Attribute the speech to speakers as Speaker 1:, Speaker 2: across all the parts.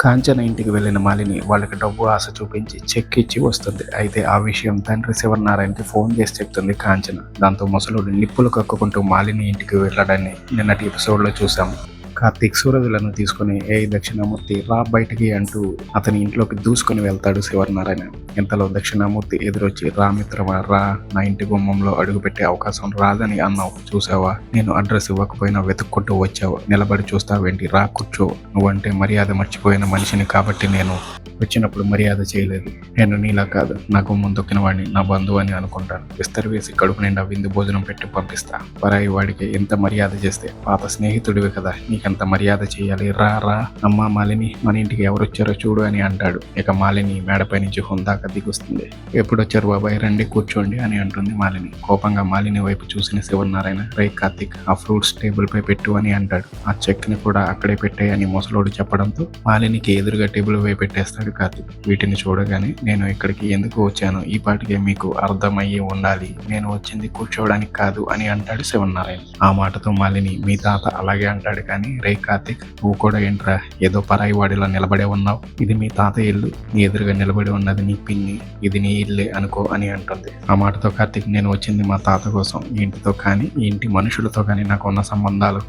Speaker 1: కాంచన ఇంటికి వెళ్లిన మాలిని వాళ్ళకి డబ్బు ఆశ చూపించి చెక్ ఇచ్చి వస్తుంది. అయితే ఆ విషయం తండ్రి శివనారాయణకి ఫోన్ చేసి చెప్తుంది కాంచన. దాంతో ముసలుడు నిప్పులు కక్కుకుంటూ మాలిని ఇంటికి వెళ్ళడాన్ని నిన్నటి ఎపిసోడ్ లో చూసాము. కార్తీక్ సూరజులను తీసుకుని దక్షిణామూర్తి రా బయటికి అంటూ అతని ఇంట్లోకి దూసుకొని వెళ్తాడు శివనారాయణ. ఇంతలో దక్షిణామూర్తి ఎదురొచ్చి రా మిత్రమా రా, నా ఇంటి గుమ్మంలో అడుగుపెట్టే అవకాశం రాదని అన్నావు చూసావా, నేను అడ్రస్ ఇవ్వకపోయినా వెతుక్కుంటూ వచ్చావు, నిలబడి చూస్తావేంటి, రా కూర్చో, నువ్వంటే మర్యాద మర్చిపోయిన మనిషిని కాబట్టి నేను వచ్చినప్పుడు మర్యాద చేయలేదు. నేను నీలా కాదు, నా గుమ్మం తొక్కిన వాడిని నా బంధువు అని అనుకుంటాను. విస్తరి వేసి కడుపు నిండా విందు భోజనం పెట్టి పంపిస్తా. పరాయి వాడికి ఎంత మర్యాద చేస్తే, పాత స్నేహితుడివి కదా, నీకెంత మర్యాద చేయాలి, రా రా. అమ్మా మాలిని, మన ఇంటికి ఎవరొచ్చారో చూడు అని అంటాడు. ఇక మాలిని మేడపై నుంచి హుందాక దిగుస్తుంది. ఎప్పుడొచ్చారు బాబాయ్, రండి కూర్చోండి అని అంటుంది మాలిని. కోపంగా మాలిని వైపు చూసిన శివనారాయణ, రే కార్తీక్, ఆ ఫ్రూట్స్ టేబుల్ పై పెట్టు అని అంటాడు. ఆ చెక్ ని కూడా అక్కడే పెట్టాయని ముసలోడు చెప్పడంతో మాలినికి ఎదురుగా టేబుల్ పై పెట్టేస్తాడు కార్తీక్. వీటిని చూడగానే నేను ఇక్కడికి ఎందుకు వచ్చాను, ఈ పాటికే మీకు అర్థమయ్యి ఉండాలి, నేను వచ్చింది కూర్చోవడానికి కాదు అని అంటాడు శివనారాయణ. ఆ మాటతో మాలిని, మీ తాత అలాగే అంటాడు కానీ రే కార్తీక్, నువ్వు కూడా ఏంట్రా ఏదో పరాయి వాడిలో నిలబడే ఉన్నావు, ఇది మీ తాత ఇల్లు, నీ ఎదురుగా నిలబడి ఉన్నది నీ పిన్ని, ఇది నీ ఇల్లే అనుకో అని అంటుంది. ఆ మాటతో కార్తీక్, నేను వచ్చింది మా తాత కోసం, ఈ ఇంటితో కానీ ఈ ఇంటి మనుషులతో కానీ నాకు ఉన్న సంబంధాలు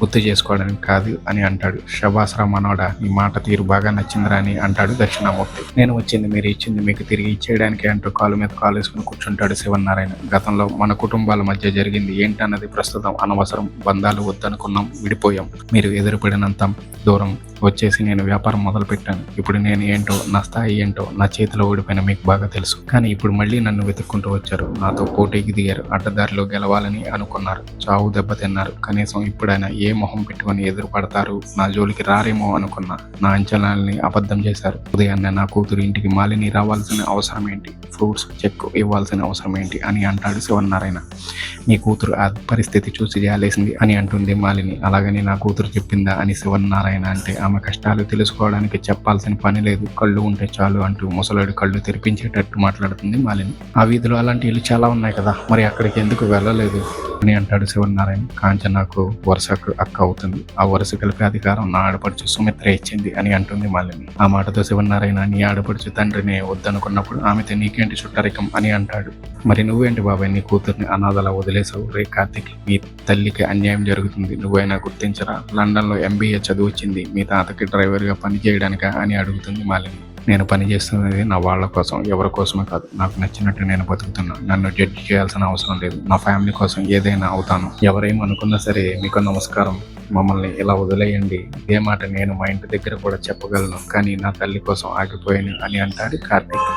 Speaker 1: గుర్తు చేసుకోవడానికి కాదు అని అంటాడు. శభాస్రా మనోడా, నీ మాట తీరు బాగా నచ్చిందిరా అని అంటాడు దక్షిణామూర్తి. నేను వచ్చింది మీరు ఇచ్చింది మీకు తిరిగి ఇచ్చేయడానికి అంటూ కాలు మీద కాలు వేసుకుని కూర్చుంటాడు శివనారాయణ. గతంలో మన కుటుంబాల మధ్య జరిగింది ఏంటన్నది ప్రస్తుతం అనవసరం, బంధాలు వద్దనుకున్నాం, విడిపోయాం, మీరు ఎదురుపడినంత దూరం వచ్చేసి నేను వ్యాపారం మొదలు పెట్టాను. ఇప్పుడు నేను ఏంటో, నా స్థాయి ఏంటో నా చేతిలో ఓడిపోయిన మీకు బాగా తెలుసు. కానీ ఇప్పుడు మళ్ళీ నన్ను వెతుక్కుంటూ వచ్చారు, నాతో పోటీకి దిగారు, అడ్డదారిలో గెలవాలని అనుకున్నారు, చావు దెబ్బ తిన్నారు. కనీసం ఇప్పుడైనా ఏ మొహం పెట్టుకొని ఎదురు పడతారు, నా జోలికి రారేమో అనుకున్నా. నా అంచనాలని అబద్ధం చేశారు. ఉదయాన్నే నా కూతురు ఇంటికి మాలిని రావాల్సిన అవసరం ఏంటి, ఫ్రూట్స్ చెక్ ఇవ్వాల్సిన అవసరం ఏంటి అని అంటాడు శివనారాయణ. నీ కూతురు ఆ పరిస్థితి చూసి జాలేసింది అని అంటుంది మాలిని. అలాగని నా కూతురు చెప్పిందా అని శివనారాయణ అంటే, ఆమె కష్టాలు తెలుసుకోవడానికి చెప్పాల్సిన పని లేదు, కళ్ళు ఉంటే చాలు అంటూ ముసలాడు కళ్ళు తెరిపించేటట్టు మాట్లాడుతుంది మాలిని. ఆ వీధిలో అలాంటి ఇల్లు చాలా ఉన్నాయి కదా, మరి అక్కడికి ఎందుకు వెళ్ళలేదు అని అంటాడు శివనారాయణ. కాంచన నాకు వరుసకు అక్క అవుతుంది, ఆ వరుస కలిపే అధికారం నా ఆడపడుచు సుమిత్ర ఇచ్చింది అని అంటుంది మాలిని. ఆ మాటతో శివనారాయణ, నీ ఆడపడుచు తండ్రిని వద్దనుకున్నప్పుడు ఆమెతో నీకేంటి చుట్టరికం అని అంటాడు. మరి నువ్వేంటి బాబాయ్ నీ కూతుర్ని అనాథలా వదిలేసావు, రే కార్తీక్, మీ తల్లికి అన్యాయం జరుగుతుంది, నువ్వైనా గుర్తించరా, లండన్లో MBA చదివొచ్చింది, మీ తాతకి డ్రైవర్గా పని చేయడానిక అని అడుగుతుంది మాలిని. నేను పని చేస్తున్నది నా వాళ్ళ కోసం, ఎవరి కోసమే కాదు, నాకు నచ్చినట్టు నేను బతుకుతున్నా, నన్ను జడ్జి చేయాల్సిన అవసరం లేదు, నా ఫ్యామిలీ కోసం ఏదైనా అవుతాను, ఎవరేమనుకున్నా సరే మీకు నమస్కారం, మమ్మల్ని ఇలా వదిలేయండి. ఇదే మాట నేను మా ఇంటి దగ్గర కూడా చెప్పగలను, కానీ నా తల్లి కోసం ఆగిపోయాను అని అంటాడు కార్తీక్.